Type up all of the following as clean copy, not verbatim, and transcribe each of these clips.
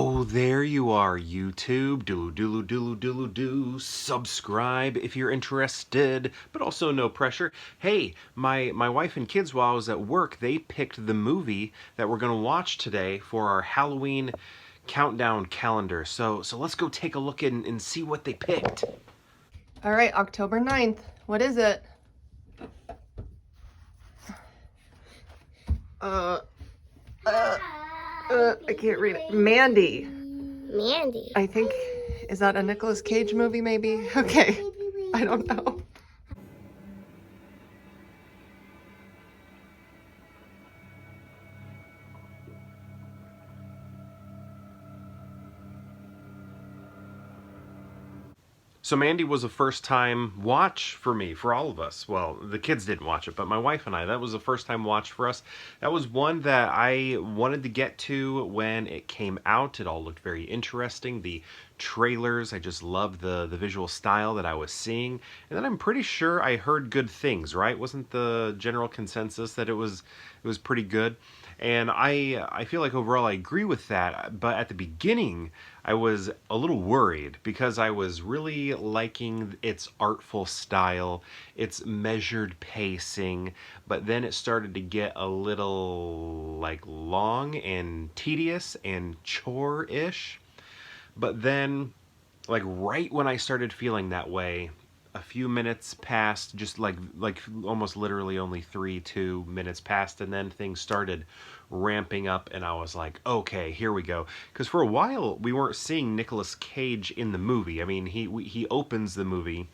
Oh, there you are, YouTube. Doodle doodle doodle doodle doo. Subscribe if you're interested, but also no pressure. Hey, my wife and kids, while I was at work, they picked the movie that we're gonna watch today for our Halloween countdown calendar. So let's go take a look and see what they picked. All right, October 9th. What is it? I can't read it. Mandy. Mandy. I think, is that a Nicolas Cage movie maybe? Okay, I don't know. So Mandy was a first time watch for me, for all of us. Well, the kids didn't watch it, but my wife and I, that was a first time watch for us. That was one that I wanted to get to when it came out. It all looked very interesting. The trailers, I just loved the visual style that I was seeing. And then I'm pretty sure I heard good things, right? Wasn't the general consensus that it was pretty good? And I feel like overall I agree with that, but at the beginning I was a little worried because I was really liking its artful style, its measured pacing, but then it started to get a little like long and tedious and chore-ish. But then, like right when I started feeling that way, a few minutes passed, just like almost literally only 2 minutes passed, and then things started ramping up, and I was like, okay, here we go. Because for a while we weren't seeing Nicolas Cage in the movie. I mean, he opens the movie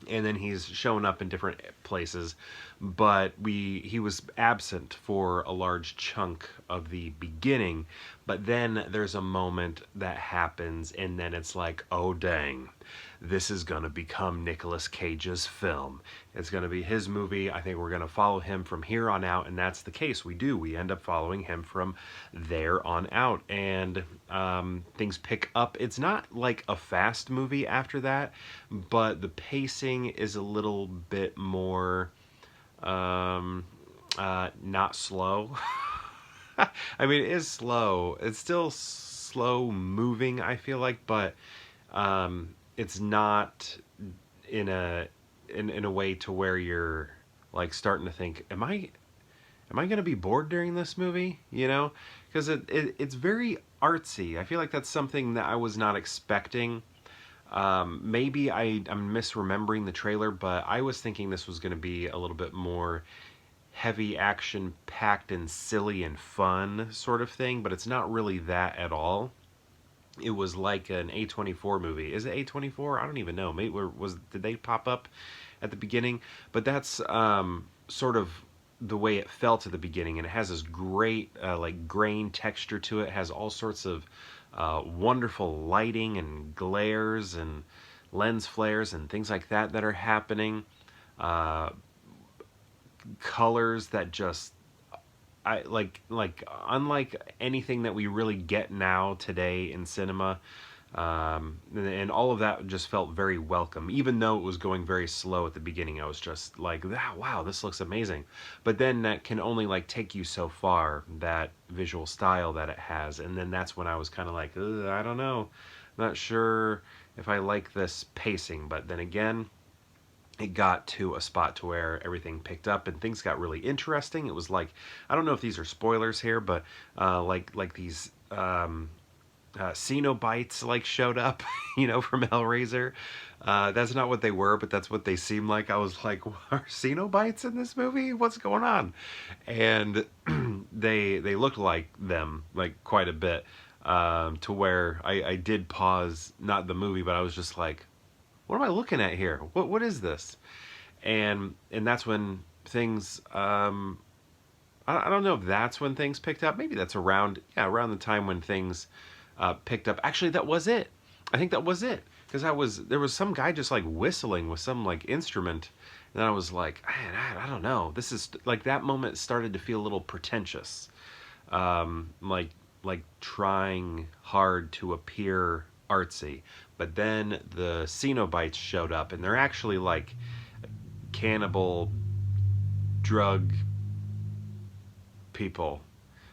and then he's shown up in different places, but he was absent for a large chunk of the beginning. But then there's a moment that happens, and then it's like, oh dang, this is gonna become Nicolas Cage's film. It's gonna be his movie. I think we're gonna follow him from here on out, and that's the case. We end up following him from there on out, and things pick up. It's not like a fast movie after that, but the pacing is a little bit more not slow. I mean, it is slow. It's still slow moving, I feel like, but it's not in a way to where you're like starting to think, am I going to be bored during this movie? You know, because it's very artsy. I feel like that's something that I was not expecting. Maybe I'm misremembering the trailer, but I was thinking this was going to be a little bit more heavy action packed and silly and fun sort of thing, but it's not really that at all. It was like an A24 movie. Is it A24? I don't even know. Maybe did they pop up at the beginning? But that's sort of the way it felt at the beginning, and it has this great like grain texture to it. It has all sorts of wonderful lighting and glares and lens flares and things like that are happening. Colors that just I like unlike anything that we really get now today in cinema. And all of that just felt very welcome, even though it was going very slow at the beginning. I was just like, wow, this looks amazing. But then that can only like take you so far, that visual style that it has. And then that's when I was kind of like, I don't know, not sure if I like this pacing. But then again, it got to a spot to where everything picked up and things got really interesting. It was like, I don't know if these are spoilers here, but like these Cenobites like showed up, you know, from Hellraiser. That's not what they were, but that's what they seemed like. I was like, are Cenobites in this movie? What's going on? And they looked like them like quite a bit, to where I did pause, not the movie, but I was just like, what am I looking at here? What is this? And that's when things I don't know if that's when things picked up. Maybe that's around the time when things picked up. Actually, that was it. I think that was it, because there was some guy just like whistling with some like instrument, and then I was like, man, I don't know. This is like, that moment started to feel a little pretentious, like trying hard to appear artsy. But then the Cenobites showed up, and they're actually like cannibal drug people.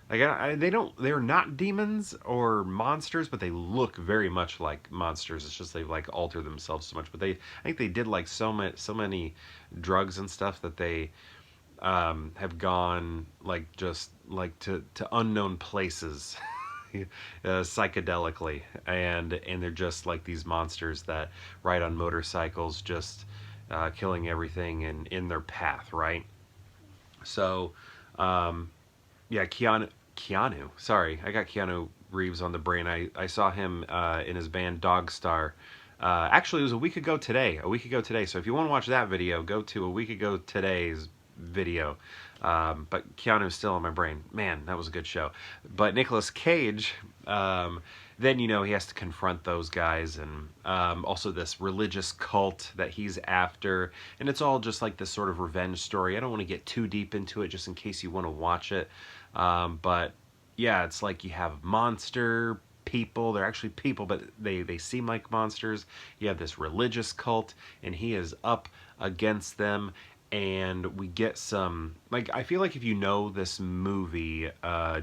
Like they're not demons or monsters, but they look very much like monsters. It's just they like alter themselves so much. But I think they did like so many drugs and stuff that they have gone like just like to unknown places psychedelically, and they're just like these monsters that ride on motorcycles, just killing everything in their path, right? So, um, yeah, Keanu. Sorry, I got Keanu Reeves on the brain. I saw him in his band Dogstar. Actually, it was a week ago today. A week ago today. So if you want to watch that video, go to a week ago today's video. But Keanu's still on my brain. Man, that was a good show. But Nicolas Cage, then he has to confront those guys, and also this religious cult that he's after, and it's all just like this sort of revenge story. I don't want to get too deep into it, just in case you want to watch it. But yeah, it's like you have monster people. They're actually people, but they seem like monsters. You have this religious cult, and he is up against them. And we get some, like, I feel like if you know this movie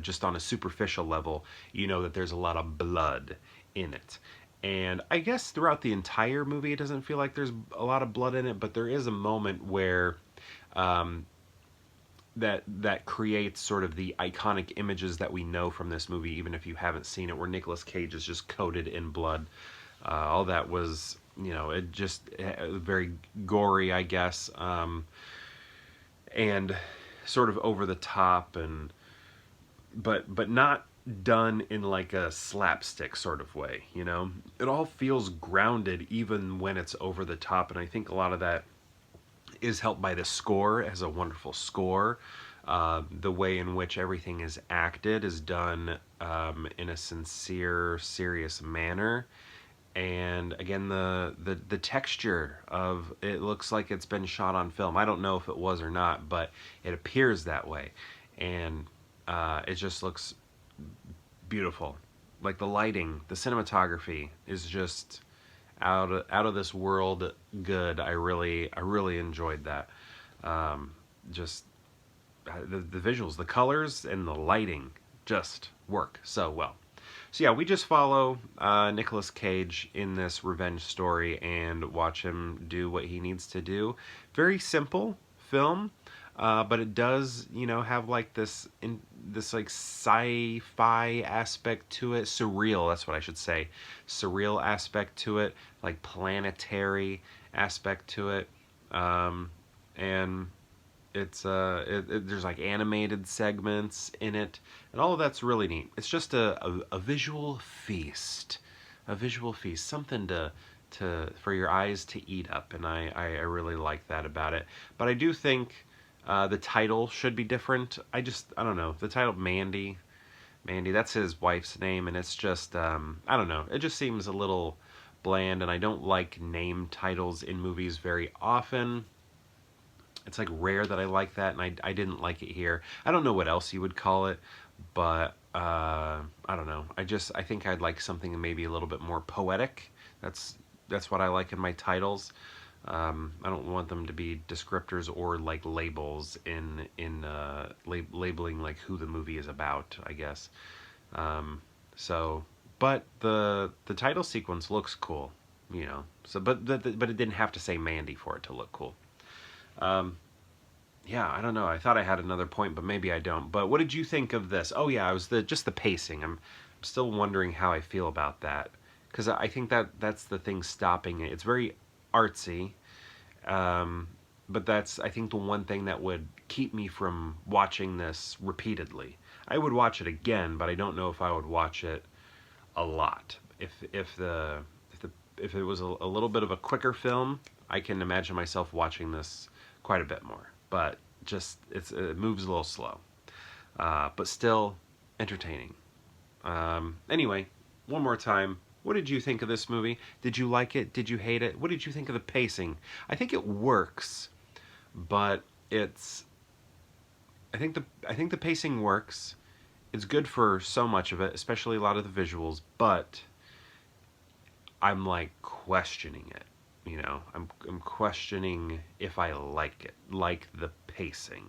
just on a superficial level, you know that there's a lot of blood in it. And I guess throughout the entire movie, it doesn't feel like there's a lot of blood in it, but there is a moment where um, that creates sort of the iconic images that we know from this movie, even if you haven't seen it, where Nicolas Cage is just coated in blood. All that was, it just very gory, I guess, and sort of over the top, and but not done in like a slapstick sort of way. It all feels grounded, even when it's over the top, and I think a lot of that is helped by the score. It has a wonderful score. The way in which everything is acted is done in a sincere, serious manner. And again, the texture of it looks like it's been shot on film. I don't know if it was or not, but it appears that way. And it just looks beautiful. Like the lighting, the cinematography is just out of this world good. I really enjoyed that. Just the visuals, the colors, and the lighting just work so well. So yeah, we just follow Nicolas Cage in this revenge story and watch him do what he needs to do. Very simple film, but it does, have like this like sci-fi aspect to it, surreal. That's what I should say, surreal aspect to it, like planetary aspect to it, and there's like animated segments in it, and all of that's really neat. It's just a visual feast, something to for your eyes to eat up, and I really like that about it. But I do think the title should be different. I don't know, the title Mandy, that's his wife's name, and it's just I don't know, it just seems a little bland, and I don't like name titles in movies very often. It's like rare that I like that, and I didn't like it here. I don't know what else you would call it, but I don't know. I think I'd like something maybe a little bit more poetic. That's what I like in my titles. I don't want them to be descriptors or like labels in labeling like who the movie is about, I guess. So, but the title sequence looks cool, So, but it didn't have to say Mandy for it to look cool. Yeah, I don't know. I thought I had another point, but maybe I don't. But what did you think of this? Oh yeah, it was just the pacing. I'm still wondering how I feel about that, because I think that's the thing stopping it. It's very artsy, but that's, I think, the one thing that would keep me from watching this repeatedly. I would watch it again, but I don't know if I would watch it a lot. If it was a little bit of a quicker film, I can imagine myself watching this quite a bit more. But just it moves a little slow, but still entertaining. Anyway, one more time. What did you think of this movie? Did you like it? Did you hate it? What did you think of the pacing? I think it works, but I think the pacing works. It's good for so much of it, especially a lot of the visuals, but I'm like questioning it. I'm questioning if I like it, like the pacing.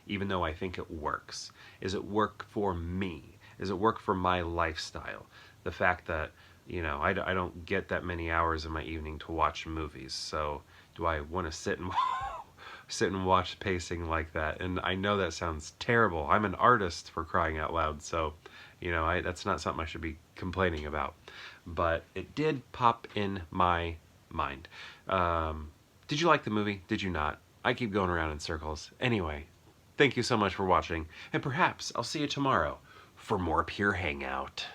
even though I think it works? Is it work for me? Does it work for my lifestyle? The fact that, I don't get that many hours in my evening to watch movies, so do I want to sit and watch pacing like that? And I know that sounds terrible. I'm an artist, for crying out loud, so that's not something I should be complaining about. But it did pop in my mind. Did you like the movie? Did you not? I keep going around in circles. Anyway, thank you so much for watching, and perhaps I'll see you tomorrow for more Pure Hangout.